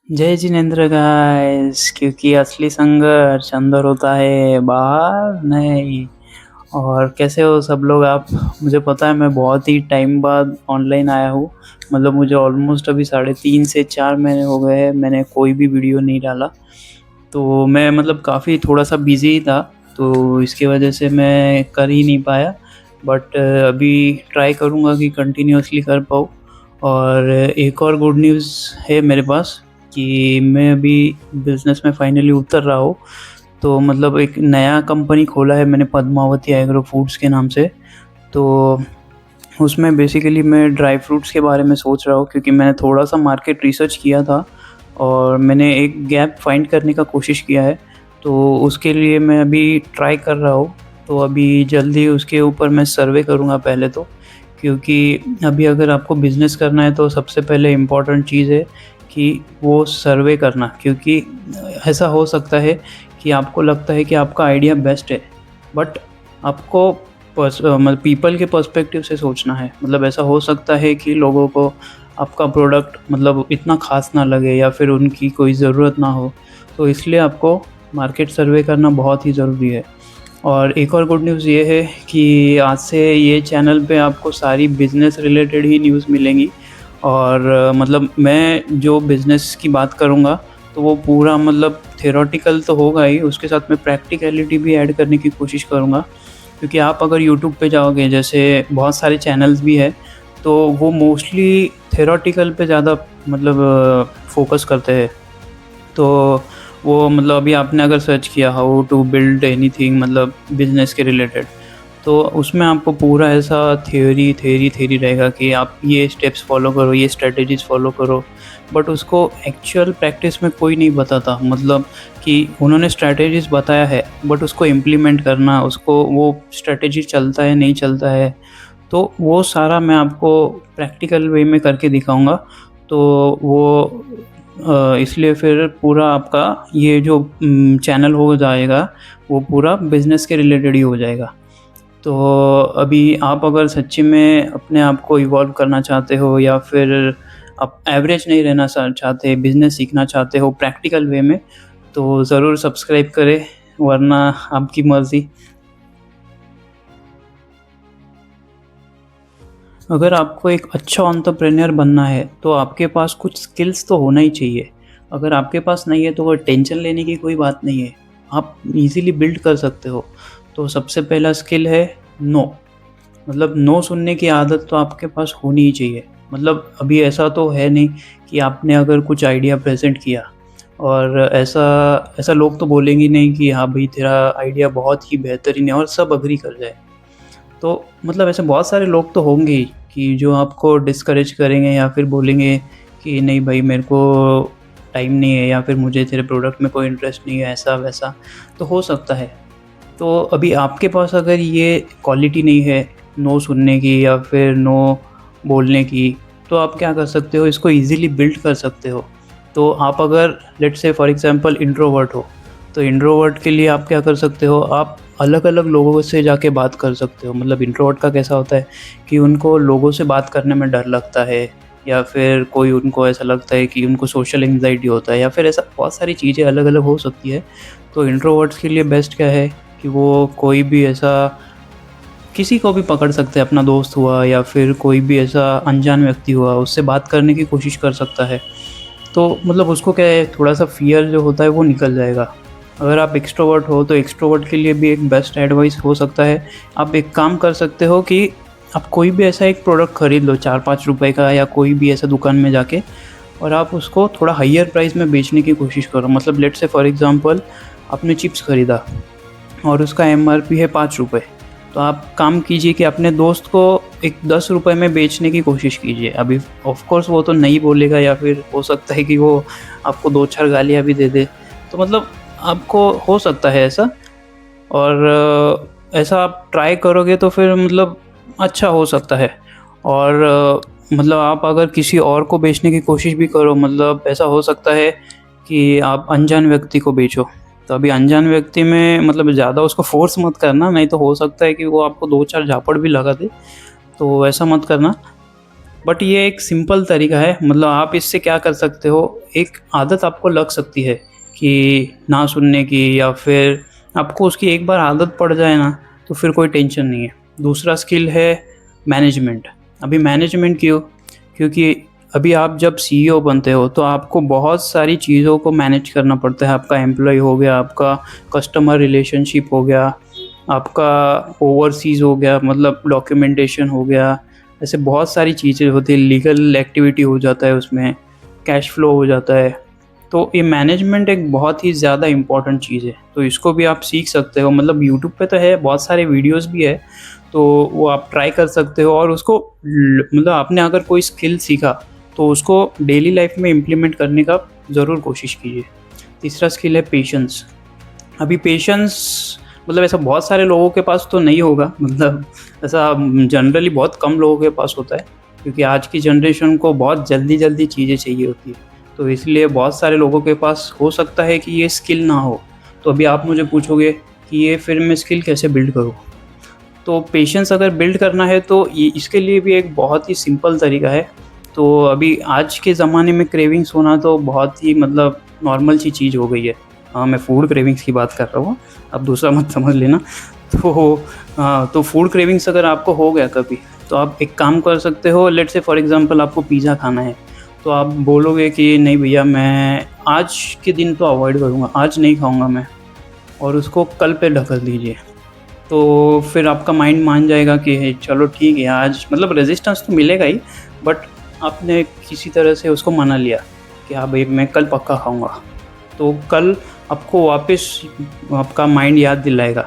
जय जिनेंद्र गाइस, क्योंकि असली संघर्ष अंदर होता है, बाहर नहीं। और कैसे हो सब लोग आप? मुझे पता है मैं बहुत ही टाइम बाद ऑनलाइन आया हूँ। मतलब मुझे ऑलमोस्ट अभी 3.5 से 4 महीने हो गए हैं, मैंने कोई भी वीडियो नहीं डाला। तो मैं मतलब काफ़ी थोड़ा-सा बिज़ी था, तो इसकी वजह से मैं कर ही नहीं पाया। बट अभी ट्राई करूँगा कि कंटिन्यूअसली कर पाऊँ। और एक और गुड न्यूज़ है मेरे पास कि मैं अभी बिज़नेस में फाइनली उतर रहा हूँ। तो मतलब एक नया कंपनी खोला है मैंने, पद्मावती एग्रो फूड्स के नाम से। तो उसमें बेसिकली मैं ड्राई फ्रूट्स के बारे में सोच रहा हूँ, क्योंकि मैंने थोड़ा-सा मार्केट रिसर्च किया था और मैंने एक गैप फाइंड करने का कोशिश किया है। तो उसके लिए मैं अभी ट्राई कर रहा हूँ। तो अभी जल्दी उसके ऊपर मैं सर्वे करूँगा पहले तो, क्योंकि अभी अगर आपको बिज़नेस करना है तो सबसे पहले इम्पोर्टेंट चीज़ है कि वो सर्वे करना। क्योंकि ऐसा हो सकता है कि आपको लगता है कि आपका आइडिया बेस्ट है, बट आपको मतलब पीपल के पर्सपेक्टिव से सोचना है। मतलब ऐसा हो सकता है कि लोगों को आपका प्रोडक्ट मतलब इतना ख़ास ना लगे या फिर उनकी कोई ज़रूरत ना हो। तो इसलिए आपको मार्केट सर्वे करना बहुत ही ज़रूरी है। और एक और गुड न्यूज़ ये है कि आज से ये चैनल पे आपको सारी बिज़नेस रिलेटेड ही न्यूज़ मिलेंगी। और मतलब मैं जो बिज़नेस की बात करूँगा, तो वो पूरा मतलब थ्योरेटिकल तो होगा ही, उसके साथ में प्रैक्टिकैलिटी भी ऐड करने की कोशिश करूँगा। क्योंकि आप अगर यूट्यूब पे जाओगे, जैसे बहुत सारे चैनल्स भी हैं, तो वो मोस्टली थ्योरेटिकल पे ज़्यादा मतलब फ़ोकस करते हैं। तो वो मतलब अभी आपने अगर सर्च किया हाउ टू बिल्ड एनीथिंग मतलब बिज़नेस के रिलेटेड, तो उसमें आपको पूरा ऐसा थ्योरी रहेगा कि आप ये स्टेप्स फ़ॉलो करो, ये स्ट्रैटेजीज़ फ़ॉलो करो। बट उसको एक्चुअल प्रैक्टिस में कोई नहीं बताता। मतलब कि उन्होंने स्ट्रैटेजीज़ बताया है, बट उसको इम्प्लीमेंट करना, उसको वो स्ट्रैटेजी चलता है, नहीं चलता है, तो वो सारा मैं आपको प्रैक्टिकल वे में करके दिखाऊँगा। तो वो इसलिए फिर पूरा आपका ये जो चैनल हो जाएगा, वो पूरा बिज़नेस के रिलेटेड ही हो जाएगा। तो अभी आप अगर सच्ची में अपने आप को इवॉल्व करना चाहते हो, या फिर आप एवरेज नहीं रहना चाहते, बिज़नेस सीखना चाहते हो प्रैक्टिकल वे में, तो ज़रूर सब्सक्राइब करें, वरना आपकी मर्ज़ी। अगर आपको एक अच्छा एंटरप्रेन्योर बनना है, तो आपके पास कुछ स्किल्स तो होना ही चाहिए। अगर आपके पास नहीं है, तो वो टेंशन लेने की कोई बात नहीं है। आप ईज़िली बिल्ड कर सकते हो। तो सबसे पहला स्किल है नो। मतलब नो सुनने की आदत तो आपके पास होनी ही चाहिए। मतलब अभी ऐसा तो है नहीं कि आपने अगर कुछ आइडिया प्रेज़ेंट किया और ऐसा ऐसा लोग तो बोलेंगे नहीं कि हाँ भाई, तेरा आइडिया बहुत ही बेहतरीन है, और सब एग्री कर जाए। तो मतलब ऐसे बहुत सारे लोग तो होंगे ही कि जो आपको डिस्करेज करेंगे, या फिर बोलेंगे कि नहीं भाई, मेरे को टाइम नहीं है, या फिर मुझे तेरे प्रोडक्ट में कोई इंटरेस्ट नहीं है, ऐसा वैसा। तो हो सकता है। तो अभी आपके पास अगर ये क्वालिटी नहीं है नो सुनने की या फिर नो बोलने की, तो आप क्या कर सकते हो, इसको ईज़िली बिल्ड कर सकते हो। तो आप अगर let's say for example introvert हो, तो इंट्रोवर्ट के लिए आप क्या कर सकते हो, आप अलग-अलग लोगों से जाके बात कर सकते हो। मतलब इंट्रोवर्ट का कैसा होता है कि उनको लोगों से बात करने में डर लगता है, या फिर कोई उनको ऐसा लगता है कि उनको सोशल एंग्ज़ायटी होता है, या फिर ऐसा बहुत सारी चीज़ें अलग-अलग हो सकती है। तो इंट्रोवर्ट्स के लिए बेस्ट क्या है कि वो कोई भी ऐसा किसी को भी पकड़ सकते हैं, अपना दोस्त हुआ या फिर कोई भी ऐसा अनजान व्यक्ति हुआ, उससे बात करने की कोशिश कर सकता है। तो मतलब उसको क्या है, थोड़ा-सा फ़ियर जो होता है वो निकल जाएगा। अगर आप एक्सट्रोवर्ट हो, तो एक्सट्रोवर्ट के लिए भी एक बेस्ट एडवाइस हो सकता है, आप एक काम कर सकते हो कि आप कोई भी ऐसा एक प्रोडक्ट खरीद लो 4-5 रुपए का, या कोई भी ऐसा दुकान में जाके, और आप उसको थोड़ा हायर प्राइस में बेचने की कोशिश करो। मतलब लेट्स से फॉर एग्ज़ाम्पल आपने चिप्स खरीदा और उसका एमआरपी है ₹5, तो आप काम कीजिए कि अपने दोस्त को एक ₹10 में बेचने की कोशिश कीजिए। अभी ऑफ़ कोर्स वो तो नहीं बोलेगा, या फिर हो सकता है कि वो आपको 2-4 गालियाँ भी दे दे। तो मतलब आपको हो सकता है ऐसा, और ऐसा आप ट्राई करोगे तो फिर मतलब अच्छा हो सकता है। और मतलब आप अगर किसी और को बेचने की कोशिश भी करो, मतलब ऐसा हो सकता है कि आप अनजान व्यक्ति को बेचो। तो अभी अनजान व्यक्ति में मतलब ज़्यादा उसको फ़ोर्स मत करना, नहीं तो हो सकता है कि वो आपको 2-4 झापड़ भी लगा दे, तो ऐसा मत करना। बट ये एक सिंपल तरीका है, मतलब आप इससे क्या कर सकते हो, एक आदत आपको लग सकती है कि ना सुनने की, या फिर आपको उसकी एक बार आदत पड़ जाए ना, तो फिर कोई टेंशन नहीं है। दूसरा स्किल है मैनेजमेंट। अभी मैनेजमेंट क्यों? क्योंकि अभी आप जब सीईओ बनते हो तो आपको बहुत सारी चीज़ों को मैनेज करना पड़ता है। आपका एम्प्लॉय हो गया, आपका कस्टमर रिलेशनशिप हो गया, आपका ओवरसीज़ हो गया, मतलब डॉक्यूमेंटेशन हो गया, ऐसे बहुत सारी चीज़ें होती हैं, लीगल एक्टिविटी हो जाता है उसमें, कैश फ्लो हो जाता है। तो ये मैनेजमेंट एक बहुत ही ज़्यादा इम्पोर्टेंट चीज़ है, तो इसको भी आप सीख सकते हो। मतलब यूट्यूब पे तो है, बहुत सारे वीडियोस भी है, तो वो आप ट्राई कर सकते हो। और उसको मतलब आपने अगर कोई स्किल सीखा तो उसको डेली लाइफ में इम्प्लीमेंट करने का ज़रूर कोशिश कीजिए। तीसरा स्किल है पेशेंस। अभी पेशेंस मतलब ऐसा बहुत सारे लोगों के पास तो नहीं होगा, मतलब ऐसा जनरली बहुत कम लोगों के पास होता है, क्योंकि आज की जनरेशन को बहुत जल्दी-जल्दी चीज़ें चाहिए होती है। तो इसलिए बहुत सारे लोगों के पास हो सकता है कि ये स्किल ना हो। तो अभी आप मुझे पूछोगे कि ये फिर मैं स्किल कैसे बिल्ड करूँ? तो पेशेंस अगर बिल्ड करना है तो ये इसके लिए भी एक बहुत ही सिंपल तरीका है। तो अभी आज के ज़माने में क्रेविंग्स होना तो बहुत ही मतलब नॉर्मल सी चीज़ हो गई है। हाँ, मैं फूड क्रेविंग्स की बात कर रहा हूँ, अब दूसरा मत समझ लेना। तो तो फूड क्रेविंग्स अगर आपको हो गया कभी, तो आप एक काम कर सकते हो। लेट्स से फॉर एग्ज़ाम्पल आपको पिज़्ज़ा खाना है, तो आप बोलोगे कि नहीं भैया, मैं आज के दिन तो अवॉइड करूँगा, आज नहीं खाऊँगा मैं, और उसको कल पे ढकल दीजिए। तो फिर आपका माइंड मान जाएगा कि चलो ठीक है, आज मतलब रेजिस्टेंस तो मिलेगा ही, बट आपने किसी तरह से उसको मना लिया कि हाँ भाई, मैं कल पक्का खाऊँगा। तो कल आपको वापस आपका माइंड याद दिलाएगा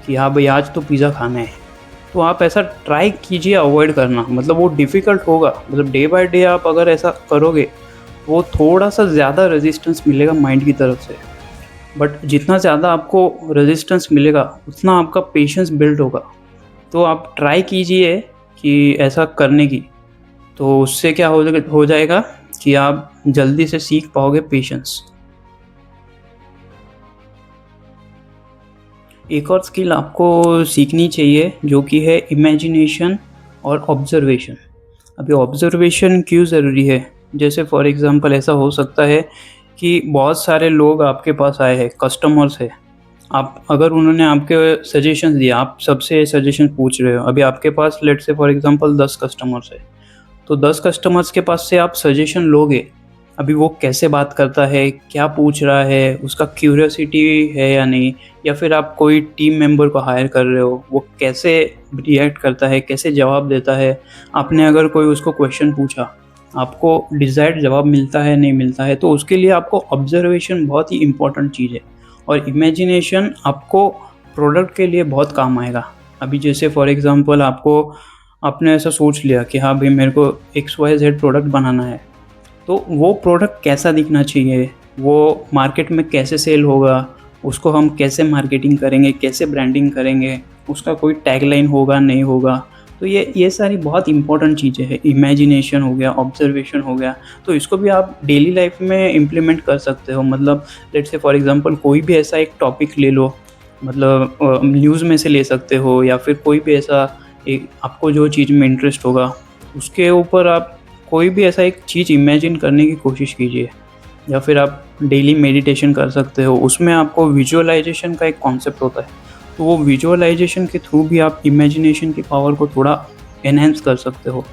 कि हाँ भाई, आज तो पिज़्ज़ा खाना है। तो आप ऐसा ट्राई कीजिए अवॉइड करना, मतलब वो डिफ़िकल्ट होगा, मतलब डे बाय डे आप अगर ऐसा करोगे, वो थोड़ा-सा ज़्यादा रेजिस्टेंस मिलेगा माइंड की तरफ से। बट जितना ज़्यादा आपको रेजिस्टेंस मिलेगा, उतना आपका पेशेंस बिल्ड होगा। तो आप ट्राई कीजिए कि ऐसा करने की, तो उससे क्या हो जाएगा कि आप जल्दी से सीख पाओगे पेशेंस। एक और स्किल आपको सीखनी चाहिए, जो कि है इमेजिनेशन और ऑब्ज़र्वेशन। अभी ऑब्ज़र्वेशन क्यों ज़रूरी है? जैसे फॉर एग्ज़ाम्पल ऐसा हो सकता है कि बहुत सारे लोग आपके पास आए हैं, कस्टमर्स हैं। आप अगर उन्होंने आपके सजेशंस दिए, आप सबसे सजेशन पूछ रहे हो। अभी आपके पास let's say for example 10 customers हैं। तो 10 कस्टमर्स के पास से आप सजेशन लोगे। अभी वो कैसे बात करता है, क्या पूछ रहा है, उसका क्यूरियोसिटी है या नहीं, या फिर आप कोई टीम मेंबर को हायर कर रहे हो, वो कैसे रिएक्ट करता है, कैसे जवाब देता है। आपने अगर कोई उसको क्वेश्चन पूछा, आपको डिज़ायर्ड जवाब मिलता है, नहीं मिलता है, तो उसके लिए आपको ऑब्ज़र्वेशन बहुत ही इम्पोर्टेंट चीज़ है। और इमेजिनेशन आपको प्रोडक्ट के लिए बहुत काम आएगा। अभी जैसे फॉर एग्ज़ाम्पल आपने ऐसा सोच लिया कि हाँ भाई, मेरे को XYZ प्रोडक्ट बनाना है, तो वो प्रोडक्ट कैसा दिखना चाहिए, वो मार्केट में कैसे सेल होगा, उसको हम कैसे मार्केटिंग करेंगे, कैसे ब्रांडिंग करेंगे, उसका कोई टैगलाइन होगा, नहीं होगा। तो ये सारी बहुत इंपॉर्टेंट चीज़ें हैं। इमेजिनेशन हो गया, ऑब्जर्वेशन हो गया, तो इसको भी आप डेली लाइफ में इम्प्लीमेंट कर सकते हो। मतलब लेट्स से फॉर एग्ज़ाम्पल कोई भी ऐसा एक टॉपिक ले लो, मतलब न्यूज़ में से ले सकते हो, या फिर कोई भी ऐसा एक आपको जो चीज़ में इंटरेस्ट होगा, उसके ऊपर आप कोई भी ऐसा एक चीज़ इमेजिन करने की कोशिश कीजिए। या फिर आप डेली मेडिटेशन कर सकते हो, उसमें आपको विजुअलाइजेशन का एक कॉन्सेप्ट होता है, तो वो विजुअलाइजेशन के थ्रू भी आप इमेजिनेशन की पावर को थोड़ा एनहेंस कर सकते हो।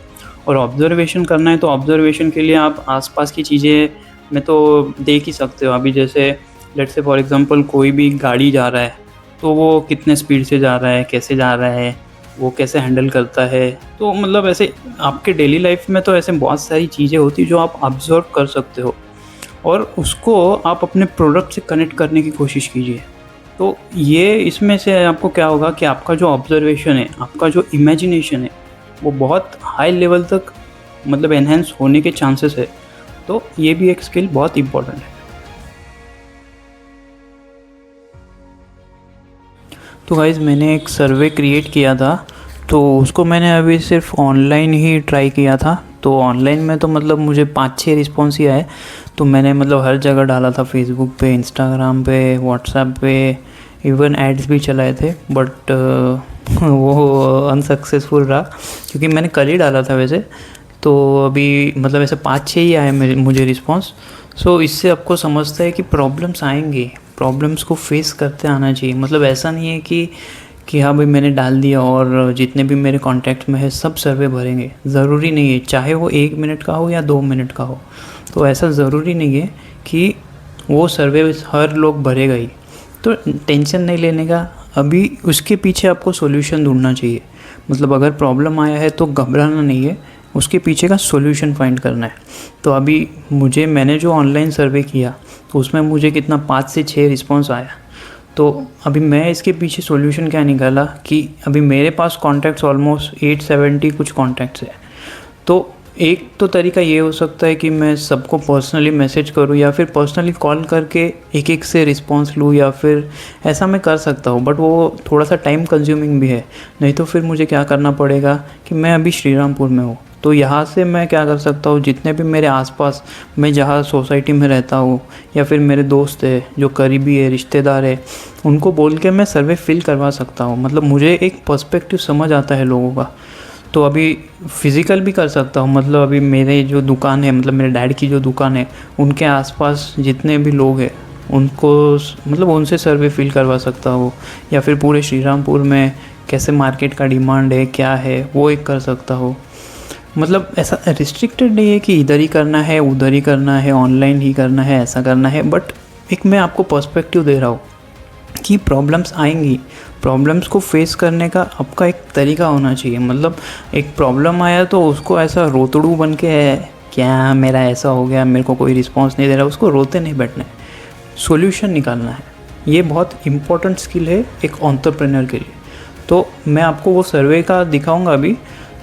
और ऑब्जर्वेशन करना है तो ऑब्जर्वेशन के लिए आप आसपास की चीज़ें में तो देख ही सकते हो। अभी जैसे लेट्स से फॉर एग्ज़ाम्पल कोई भी गाड़ी जा रहा है, तो वो कितने स्पीड से जा रहा है, कैसे जा रहा है, वो कैसे हैंडल करता है। तो मतलब ऐसे आपके डेली लाइफ में तो ऐसे बहुत सारी चीज़ें होती हैं जो आप ऑब्ज़र्व कर सकते हो, और उसको आप अपने प्रोडक्ट से कनेक्ट करने की कोशिश कीजिए। तो ये इसमें से आपको क्या होगा कि आपका जो ऑब्ज़र्वेशन है, आपका जो इमेजिनेशन है, वो बहुत हाई लेवल तक मतलब एनहांस होने के चांसेस है। तो ये भी एक स्किल बहुत इम्पोर्टेंट है। तो गाइज़, मैंने एक सर्वे क्रिएट किया था, तो उसको मैंने अभी सिर्फ ऑनलाइन ही ट्राई किया था। तो ऑनलाइन में तो मतलब मुझे 5-6 रिस्पॉन्स ही आए। तो मैंने मतलब हर जगह डाला था, फेसबुक पे, इंस्टाग्राम पे, व्हाट्सएप पे, इवन एड्स भी चलाए थे, बट वो अनसक्सेसफुल रहा, क्योंकि मैंने कल ही डाला था वैसे। तो अभी मतलब ऐसे 5-6 ही आए मुझे रिस्पॉन्स। सो इससे आपको समझता है कि प्रॉब्लम्स आएंगे, प्रॉब्लम्स को फेस करते आना चाहिए। मतलब ऐसा नहीं है कि हाँ भाई मैंने डाल दिया और जितने भी मेरे कॉन्टैक्ट में है सब सर्वे भरेंगे, ज़रूरी नहीं है। चाहे वो 1 मिनट का हो या 2 मिनट का हो, तो ऐसा ज़रूरी नहीं है कि वो सर्वे हर लोग भरेगा ही। तो टेंशन नहीं लेने का, अभी उसके पीछे आपको सॉल्यूशन ढूंढना चाहिए। मतलब अगर प्रॉब्लम आया है तो घबराना नहीं है, उसके पीछे का सॉल्यूशन फाइंड करना है। तो अभी मैंने जो ऑनलाइन सर्वे किया तो उसमें मुझे कितना 5 से 6 रिस्पॉन्स आया। तो अभी मैं इसके पीछे सॉल्यूशन क्या निकाला कि अभी मेरे पास कॉन्टैक्ट्स ऑलमोस्ट 870 कुछ कॉन्टैक्ट्स है। तो एक तो तरीका ये हो सकता है कि मैं सबको पर्सनली मैसेज करूँ या फिर पर्सनली कॉल करके एक एक से रिस्पॉन्स लूँ, या फिर ऐसा मैं कर सकता हूँ, बट वो थोड़ा सा टाइम कंज्यूमिंग भी है। नहीं तो फिर मुझे क्या करना पड़ेगा कि मैं अभी श्रीरामपुर में हूँ, तो यहाँ से मैं क्या कर सकता हूँ, जितने भी मेरे आसपास मैं जहाँ सोसाइटी में रहता हूँ या फिर मेरे दोस्त है जो करीबी है, रिश्तेदार है, उनको बोल के मैं सर्वे फिल करवा सकता हूँ। मतलब मुझे एक पर्सपेक्टिव समझ आता है लोगों का। तो अभी फिज़िकल भी कर सकता हूँ। मतलब अभी मेरे जो दुकान है, मतलब मेरे डैड की जो दुकान है, उनके आसपास जितने भी लोग हैं उनको मतलब उनसे सर्वे फिल करवा सकता हूँ। या फिर पूरे श्रीरामपुर में कैसे मार्केट का डिमांड है, क्या है, वो एक कर सकता हूँ। मतलब ऐसा रिस्ट्रिक्टेड नहीं है कि इधर ही करना है, उधर ही करना है, ऑनलाइन ही करना है, ऐसा करना है। बट एक मैं आपको पर्सपेक्टिव दे रहा हूँ कि प्रॉब्लम्स आएंगी, प्रॉब्लम्स को फेस करने का आपका एक तरीका होना चाहिए। मतलब एक प्रॉब्लम आया तो उसको ऐसा रोतड़ू बन के है क्या मेरा ऐसा हो गया, मेरे को कोई रिस्पांस नहीं दे रहा, उसको रोते नहीं बैठना है, सॉल्यूशन निकालना है। ये बहुत इम्पोर्टेंट स्किल है एक एंटरप्रेन्योर के लिए। तो मैं आपको वो सर्वे का दिखाऊंगा अभी।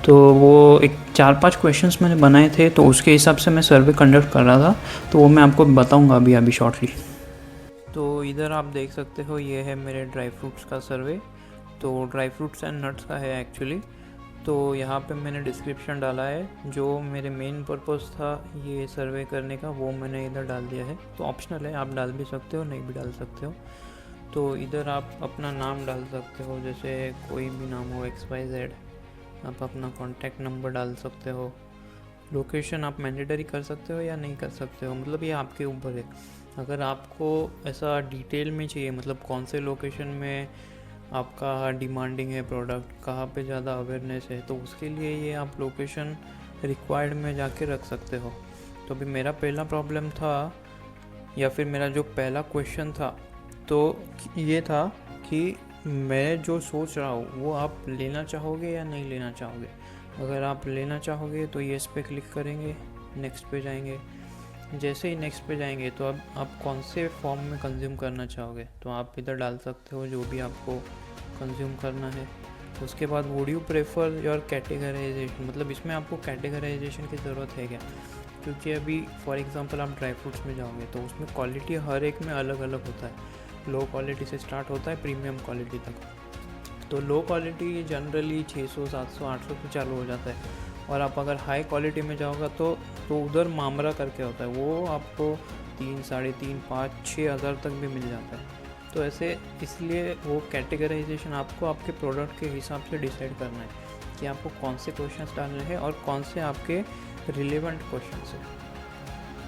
तो वो एक 4-5 क्वेश्चंस मैंने बनाए थे, तो उसके हिसाब से मैं सर्वे कंडक्ट कर रहा था, तो वो मैं आपको बताऊंगा अभी शॉर्टली। तो इधर आप देख सकते हो, ये है मेरे ड्राई फ्रूट्स का सर्वे। तो ड्राई फ्रूट्स एंड नट्स का है एक्चुअली। तो यहाँ पे मैंने डिस्क्रिप्शन डाला है, जो मेरे मेन पर्पस था ये सर्वे करने का वो मैंने इधर डाल दिया है। तो ऑप्शनल है, आप डाल भी सकते हो, नहीं भी डाल सकते हो। तो इधर आप अपना नाम डाल सकते हो, जैसे कोई भी नाम हो, XYZ। आप अपना कॉन्टैक्ट नंबर डाल सकते हो। लोकेशन आप मैंडेटरी कर सकते हो या नहीं कर सकते हो, मतलब ये आपके ऊपर है। अगर आपको ऐसा डिटेल में चाहिए, मतलब कौन से लोकेशन में आपका डिमांडिंग है प्रोडक्ट, कहाँ पे ज़्यादा अवेयरनेस है, तो उसके लिए ये आप लोकेशन रिक्वायर्ड में जाके रख सकते हो। तो अभी मेरा पहला प्रॉब्लम था, या फिर मेरा जो पहला क्वेश्चन था, तो ये था कि मैं जो सोच रहा हूँ वो आप लेना चाहोगे या नहीं लेना चाहोगे। अगर आप लेना चाहोगे तो येस पे क्लिक करेंगे, नेक्स्ट पे जाएंगे। जैसे ही नेक्स्ट पे जाएंगे तो अब आप कौन से फॉर्म में कंज्यूम करना चाहोगे, तो आप इधर डाल सकते हो जो भी आपको कंज्यूम करना है। उसके बाद would you prefer your categorisation, मतलब इसमें आपको कैटेगराइजेशन की ज़रूरत है क्या, क्योंकि अभी फॉर एग्जांपल आप ड्राई फ्रूट्स में जाओगे तो उसमें क्वालिटी हर एक में अलग अलग होता है। लो क्वालिटी से स्टार्ट होता है प्रीमियम क्वालिटी तक। तो लो क्वालिटी जनरली 600, 700, 800 से चालू हो जाता है। और आप अगर हाई क्वालिटी में जाओगे तो उधर मामरा करके होता है, वो आपको 3, 3.5, 5, 6 हज़ार तक भी मिल जाता है। तो ऐसे इसलिए वो कैटेगराइजेशन आपको आपके प्रोडक्ट के हिसाब से डिसाइड करना है कि आपको कौन से क्वेश्चंस डालने हैं और कौन से आपके रिलेवेंट क्वेश्चंस हैं।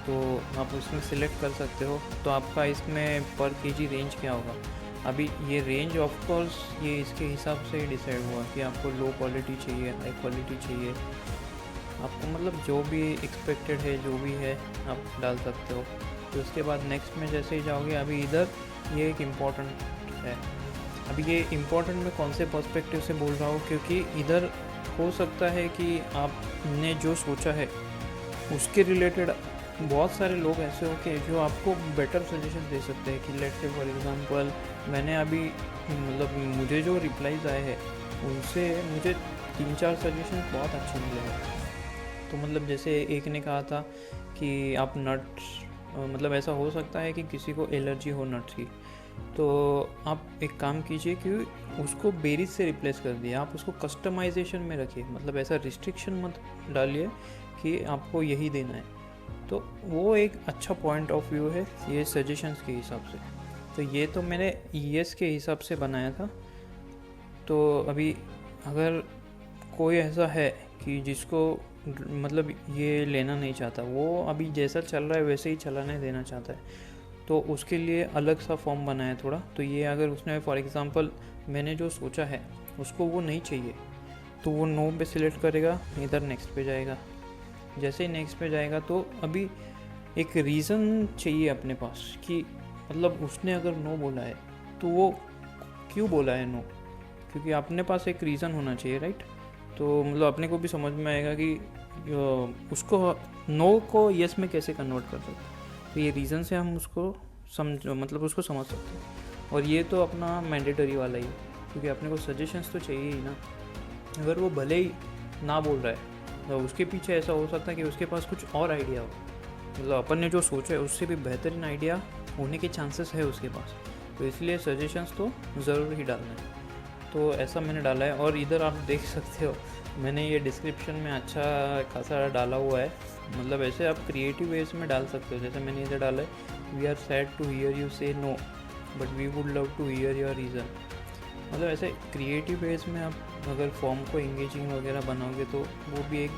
तो आप उसमें सिलेक्ट कर सकते हो। तो आपका इसमें पर केजी रेंज क्या होगा। अभी ये रेंज ऑफ कोर्स ये इसके हिसाब से ही डिसाइड हुआ कि आपको लो क्वालिटी चाहिए, हाई क्वालिटी चाहिए, आपको मतलब जो भी एक्सपेक्टेड है, जो भी है आप डाल सकते हो। तो उसके बाद नेक्स्ट में जैसे ही जाओगे, अभी इधर ये एक इम्पॉर्टेंट है। अभी ये इम्पॉर्टेंट मैं कौन से पर्सपेक्टिव से बोल रहा हूँ, क्योंकि इधर हो सकता है कि आपने जो सोचा है उसके रिलेटेड बहुत सारे लोग ऐसे हो कि जो आपको बेटर सजेशन दे सकते हैं। कि लेट्स से फॉर एग्जांपल मैंने अभी मतलब मुझे जो रिप्लाईज आए हैं उनसे मुझे 3-4 सजेशन बहुत अच्छे मिले हैं। तो मतलब जैसे एक ने कहा था कि आप नट्स, मतलब ऐसा हो सकता है कि किसी को एलर्जी हो नट्स की, तो आप एक काम कीजिए कि उसको बेरीज से रिप्लेस कर दिए, आप उसको कस्टमाइजेशन में रखिए। मतलब ऐसा रिस्ट्रिक्शन मत डालिए कि आपको यही देना है। तो वो एक अच्छा पॉइंट ऑफ व्यू है ये सजेशंस के हिसाब से। तो ये तो मैंने ईएस के हिसाब से बनाया था। तो अभी अगर कोई ऐसा है कि जिसको मतलब ये लेना नहीं चाहता, वो अभी जैसा चल रहा है वैसे ही चलाने देना चाहता है। तो उसके लिए अलग सा फॉर्म बनाया थोड़ा। तो ये अगर उसने फॉर एग्ज़ाम्पल मैंने जो सोचा है उसको वो नहीं चाहिए, तो वो नो पे सिलेक्ट करेगा, इधर नेक्स्ट पे जाएगा। जैसे ही नेक्स्ट पे जाएगा तो अभी एक रीज़न चाहिए अपने पास कि मतलब उसने अगर नो बोला है तो वो क्यों बोला है नो, क्योंकि अपने पास एक रीज़न होना चाहिए, राइट। तो मतलब अपने को भी समझ में आएगा कि उसको नो को यस में कैसे कन्वर्ट कर सकते हैं। तो ये रीज़न से हम उसको मतलब उसको समझ सकते हैं। और ये तो अपना मैंडेटरी वाला ही है, क्योंकि अपने को सजेशंस तो चाहिए ही ना। अगर वो भले ही ना बोल रहा है तो उसके पीछे ऐसा हो सकता है कि उसके पास कुछ और आइडिया हो, मतलब अपन ने जो सोचा है उससे भी बेहतरीन आइडिया होने के चांसेस है उसके पास। तो इसलिए सजेशंस तो ज़रूर ही डालना है। तो ऐसा मैंने डाला है। और इधर आप देख सकते हो मैंने ये डिस्क्रिप्शन में अच्छा खासा डाला हुआ है। मतलब ऐसे आप क्रिएटिव वेज में डाल सकते हो। जैसे मैंने इधर डाला है, we are sad to hear you say no but we would love to hear your reason. मतलब ऐसे क्रिएटिव वेज में आप अगर फॉर्म को इंगेजिंग वगैरह बनाओगे तो वो भी एक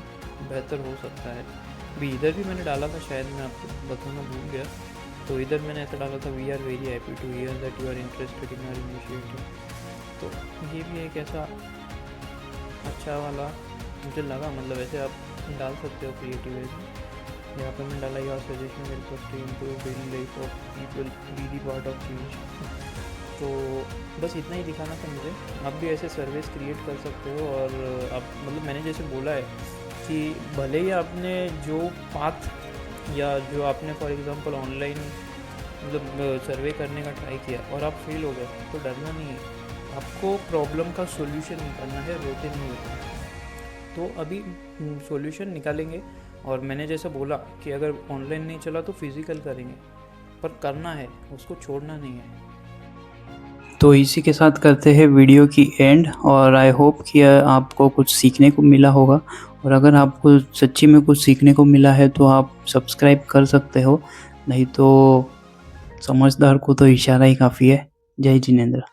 बेहतर हो सकता है। अभी इधर भी मैंने डाला था, शायद मैं आपको बताना भूल गया। तो इधर मैंने ऐसा डाला था, we are very happy to hear that you are interested in our initiative. तो ये भी एक ऐसा अच्छा वाला मुझे लगा। मतलब ऐसे आप डाल सकते हो क्रिएटिव वेज में। यहाँ पर मैंने डाला, your suggestion help us to improve daily life of people, be the part of change. तो बस इतना ही दिखाना था मुझे। आप भी ऐसे सर्विस क्रिएट कर सकते हो। और आप मतलब मैंने जैसे बोला है कि भले ही आपने जो पाथ या जो आपने फॉर एग्ज़ाम्पल ऑनलाइन मतलब सर्वे करने का ट्राई किया और आप फेल हो गए, तो डरना नहीं है। आपको प्रॉब्लम का सॉल्यूशन निकालना है, रोते नहीं होते। तो अभी सॉल्यूशन निकालेंगे। और मैंने जैसे बोला कि अगर ऑनलाइन नहीं चला तो फिज़िकल करेंगे, पर करना है, उसको छोड़ना नहीं है। तो इसी के साथ करते हैं वीडियो की एंड, और आई होप कि आपको कुछ सीखने को मिला होगा। और अगर आपको सच्ची में कुछ सीखने को मिला है तो आप सब्सक्राइब कर सकते हो, नहीं तो समझदार को तो इशारा ही काफ़ी है। जय जिनेंद्र।